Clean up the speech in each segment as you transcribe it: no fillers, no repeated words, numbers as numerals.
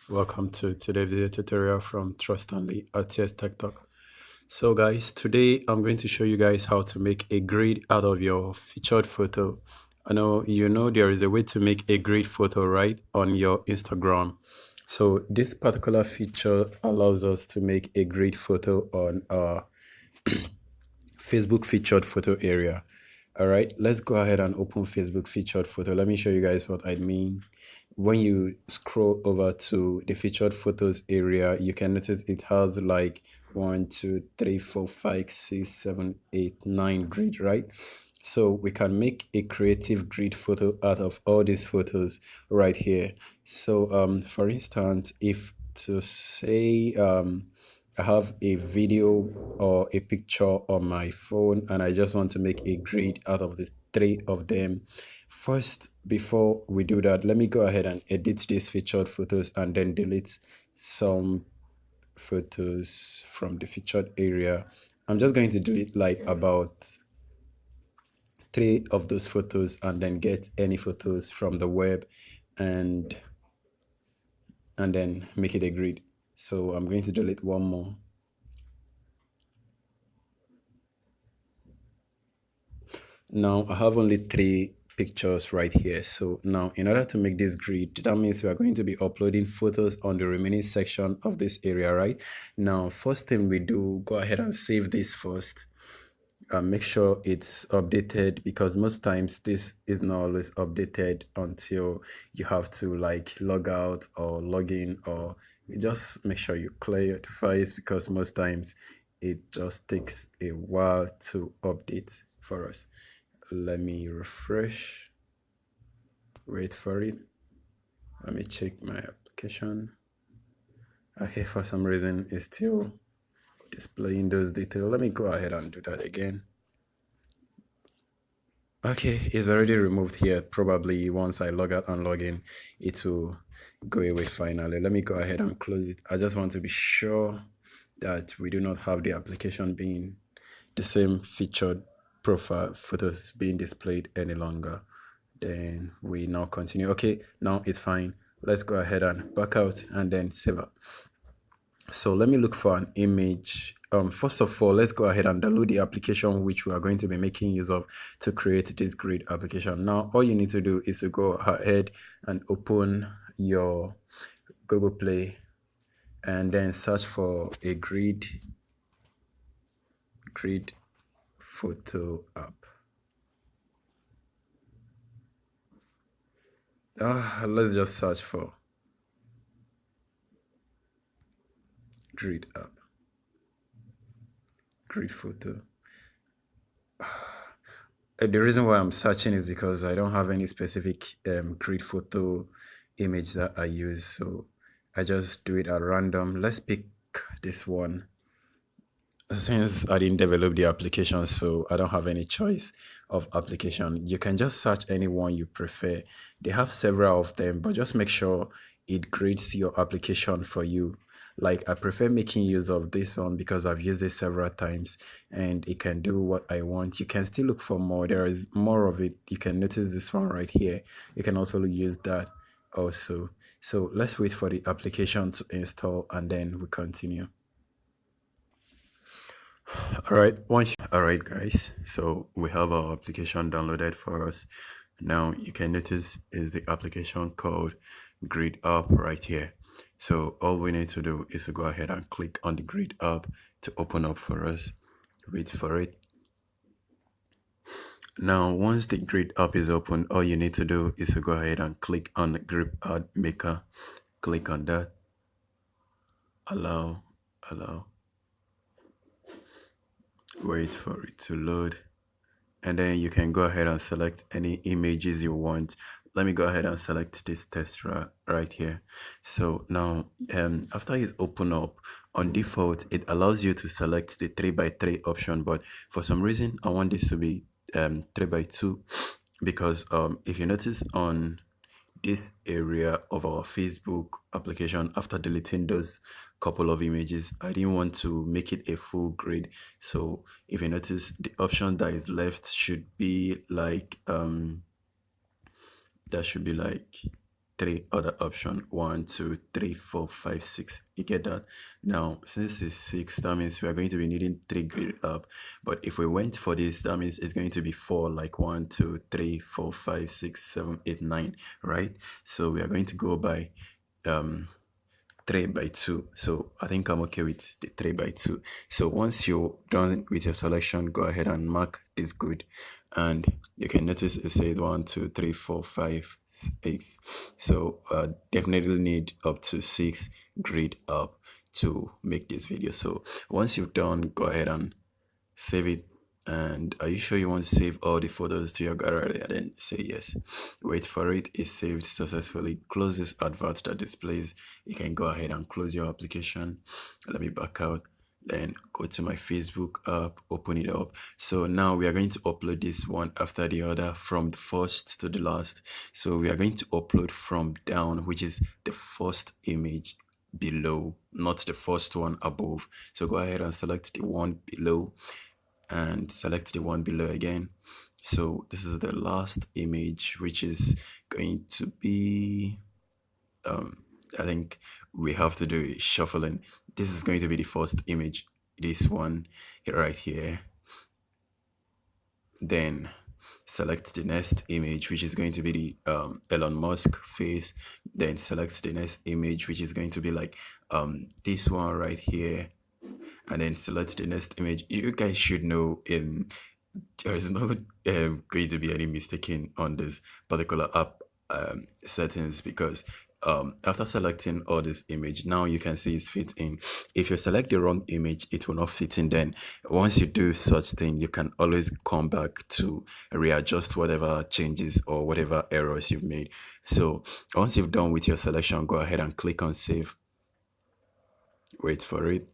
Welcome to today's video tutorial from Trust Only RTS Tech Talk. So guys, today I'm going to show you guys how to make a grid out of your featured photo. I know you know there is a way to make a grid photo right on your Instagram. So this particular feature allows us to make a grid photo on our Facebook featured photo area. All right, let's go ahead and open Facebook featured photo. Let me show you guys what I mean. When you scroll over to the featured photos area, you can notice it has like 1, 2, 3, 4, 5, 6, 7, 8, 9 grid, right? So we can make a creative grid photo out of all these photos right here. So for instance, if to say I have a video or a picture on my phone and I just want to make a grid out of the three of them. First, before we do that, let me go ahead and edit these featured photos and then delete some photos from the featured area. I'm just going to delete like about three of those photos and then get any photos from the web and then make it a grid. So I'm going to delete one more. Now I have only three pictures right here. So now in order to make this grid, that means we are going to be uploading photos on the remaining section of this area, right? Now, first thing we do, go ahead and save this first. Make sure it's updated because most times this is not always updated until you have to like log out or log in, or just make sure you clear your device because most times it just takes a while to update for us. Let me refresh. Wait for it. Let me check my application. Okay, for some reason it's still displaying those details. Let me go ahead and do that again. Okay, it's already removed here. Probably once I log out and log in, it will go away finally. Let me go ahead and close it. I just want to be sure that we do not have the application being the same featured profile photos being displayed any longer. Then we now continue. Okay, now it's fine. Let's go ahead and back out and then save it. So let me look for an image. First of all, let's go ahead and download the application which we are going to be making use of to create this grid application. Now, all you need to do is to go ahead and open your Google Play and then search for a grid photo app. Let's just search for grid app, grid photo. The reason why I'm searching is because I don't have any specific grid photo image that I use, so I just do it at random. Let's pick this one. Since I didn't develop the application, so I don't have any choice of application. You can just search any one you prefer. They have several of them, but just make sure it grades your application for you. Like I prefer making use of this one because I've used it several times and it can do what I want. You can still look for more. There is more of it. You can notice this one right here. You can also use that also. So let's wait for the application to install and then we continue. All right, guys. So we have our application downloaded for us. Now you can notice is the application called Grid App right here. So all we need to do is to go ahead and click on the Grid App to open up for us. Wait for it. Now, once the Grid App is open, all you need to do is to go ahead and click on the Grid Ad Maker. Click on that. Allow. Wait for it to load. And then you can go ahead and select any images you want. Let me go ahead and select this test right here. So now after it's open up, on default it allows you to select the 3x3 option, but for some reason I want this to be 3x2 because if you notice on this area of our Facebook application, after deleting those couple of images, I didn't want to make it a full grid. So if you notice, the option that is left should be like that should be like three other option. One, two, three, four, five, six. You get that? Now, since it's six, that means we are going to be needing three grid up. But if we went for this, that means it's going to be four, like one, two, three, four, five, six, seven, eight, nine, right? So we are going to go by 3 by 2. So I think I'm okay with the 3 by 2. So once you're done with your selection, go ahead and mark this grid. And you can notice it says 1, 2, 3, 4, 5, 6. So definitely need up to 6 grid up to make this video. So once you've done, go ahead and save it. And are you sure you want to save all the photos to your gallery? And then say yes. Wait for it. It's saved successfully. Close this advert that displays. You can go ahead and close your application. Let me back out. Then go to my Facebook app, open it up. So now we are going to upload this one after the other from the first to the last. So we are going to upload from down, which is the first image below, not the first one above. So go ahead and select the one below and select the one below again. So this is the last image, which is going to be, I think we have to do shuffling. This is going to be the first image, this one right here. Then select the next image, which is going to be the Elon Musk face. Then select the next image, which is going to be like this one right here. And then select the next image. You guys should know there is not going to be any mistaking on this particular app settings, because after selecting all this image, now you can see it's fit in. If you select the wrong image, it will not fit in. Then once you do such thing, you can always come back to readjust whatever changes or whatever errors you've made. So once you've done with your selection, go ahead and click on save. Wait for it.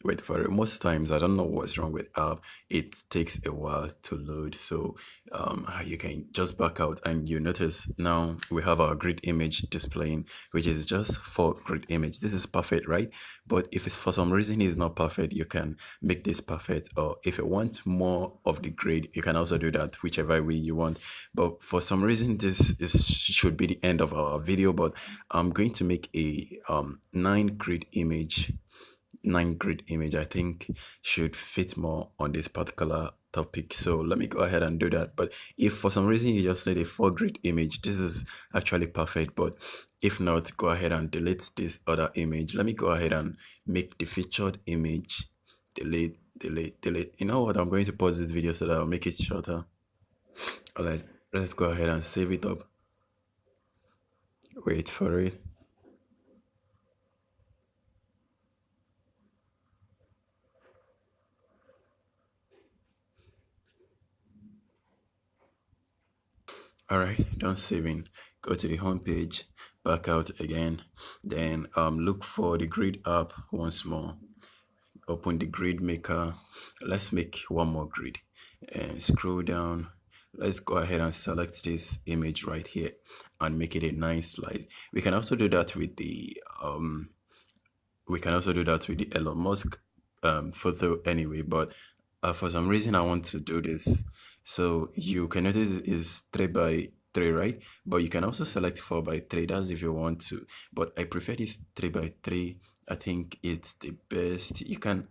Wait for it. Most times, I don't know what's wrong with app. It takes a while to load. So you can just back out, and you notice now we have our grid image displaying, which is just for grid image. This is perfect, right? But if it's for some reason it's not perfect, you can make this perfect. Or if you want more of the grid, you can also do that, whichever way you want. But for some reason, this is should be the end of our video. But I'm going to make a 9 grid image. 9 grid image, I think, should fit more on this particular topic. So let me go ahead and do that. But if for some reason you just need a 4 grid image, this is actually perfect. But if not, go ahead and delete this other image. Let me go ahead and make the featured image. Delete, delete, delete. You know what? I'm going to pause this video so that I'll make it shorter. All right, let's go ahead and save it up. Wait for it. All right, done saving. Go to the home page, back out again, then look for the grid app once more. Open the grid maker. Let's make one more grid and scroll down. Let's go ahead and select this image right here and make it a nice slice. We can also do that with the Elon Musk photo anyway, but for some reason I want to do this. So you can notice it is 3 by 3, right? But you can also select 4 by 3. That's if you want to. But I prefer this 3 by 3. I think it's the best. You can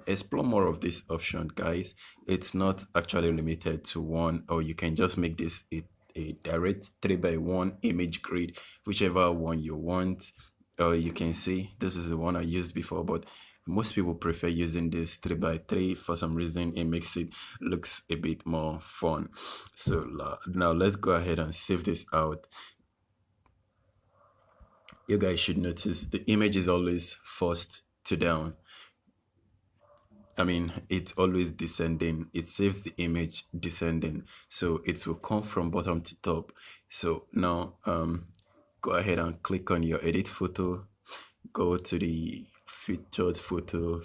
explore more of this option, guys. It's not actually limited to one, or you can just make this a direct 3 by 1 image grid, whichever one you want. Or you can see this is the one I used before, but most people prefer using this 3 by 3. For some reason it makes it looks a bit more fun. So now let's go ahead and save this out. You guys should notice the image is always first to down. I mean, it's always descending. It saves the image descending, so it will come from bottom to top. So now, go ahead and click on your edit photo. Go to the featured photo.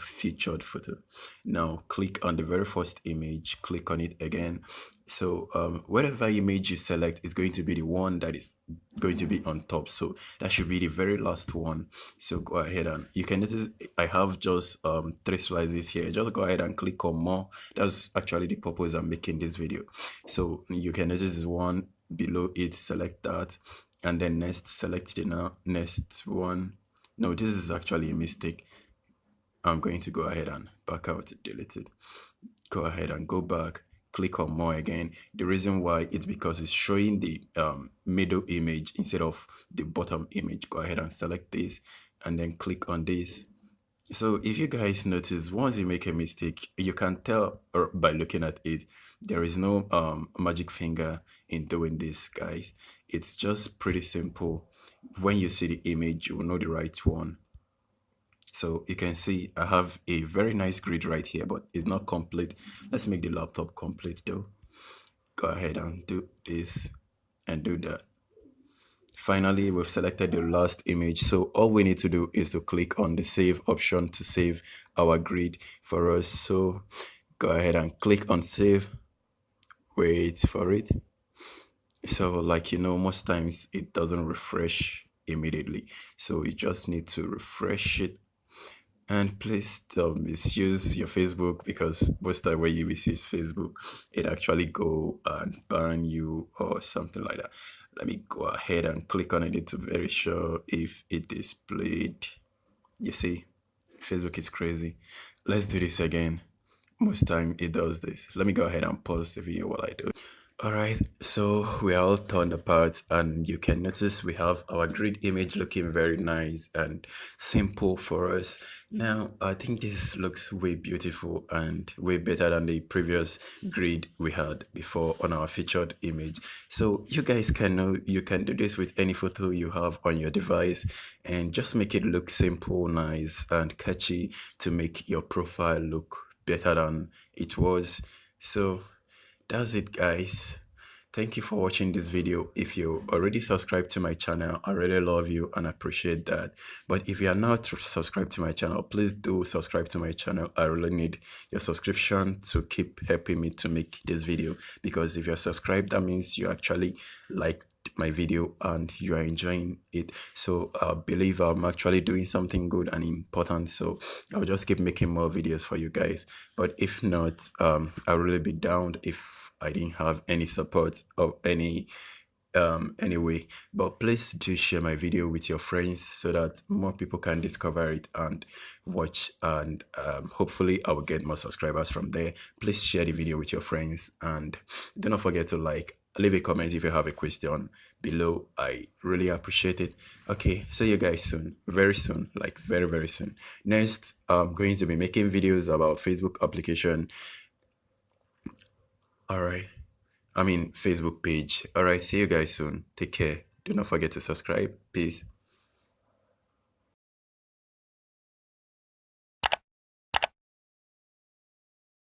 Now click on the very first image. Click on it again. So whatever image you select is going to be the one that is going to be on top. So that should be the very last one. So go ahead and you can notice I have just 3 slices here. Just go ahead and click on more. That's actually the purpose I'm making this video. So you can notice this one below it. Select that and then next select the now next one. No, this is actually a mistake. I'm going to go ahead and back out, delete it. Go ahead and go back, click on more again. The reason why it's because it's showing the middle image instead of the bottom image. Go ahead and select this and then click on this. So if you guys notice, once you make a mistake, you can tell by looking at it, there is no magic finger in doing this, guys. It's just pretty simple. When you see the image, you will know the right one. So you can see I have a very nice grid right here, but it's not complete. Let's make the laptop complete though. Go ahead and do this and do that. Finally, we've selected the last image. So all we need to do is to click on the save option to save our grid for us. So go ahead and click on save. Wait for it. So like most times it doesn't refresh immediately. So you just need to refresh it. And please don't misuse your Facebook, because most time when you misuse Facebook, it actually go and ban you or something like that. Let me go ahead and click on it to very sure if it displayed. You see, Facebook is crazy. Let's do this again. Most time it does this. Let me go ahead and pause the video while I do it. All right, so we are all torn apart, and you can notice we have our grid image looking very nice and simple for us. Now, I think this looks way beautiful and way better than the previous grid we had before on our featured image. So you guys can know you can do this with any photo you have on your device and just make it look simple, nice, and catchy to make your profile look better than it was. So that's it, guys. Thank you for watching this video. If you already subscribed to my channel, I really love you and appreciate that. But if you are not subscribed to my channel, please do subscribe to my channel. I really need your subscription to keep helping me to make this video, because if you're subscribed, that means you actually like my video and you are enjoying it. So I believe I'm actually doing something good and important, so I'll just keep making more videos for you guys. But if not, I'll really be down if I didn't have any support of anyway. But please do share my video with your friends so that more people can discover it and watch, and hopefully I will get more subscribers from there. Please share the video with your friends, and do not forget to leave a comment if you have a question below. I really appreciate it. Okay, see you guys soon, very soon, like very, very soon. Next, I'm going to be making videos about Facebook application. All right, I mean Facebook page. All right, see you guys soon. Take care. Do not forget to subscribe. Peace.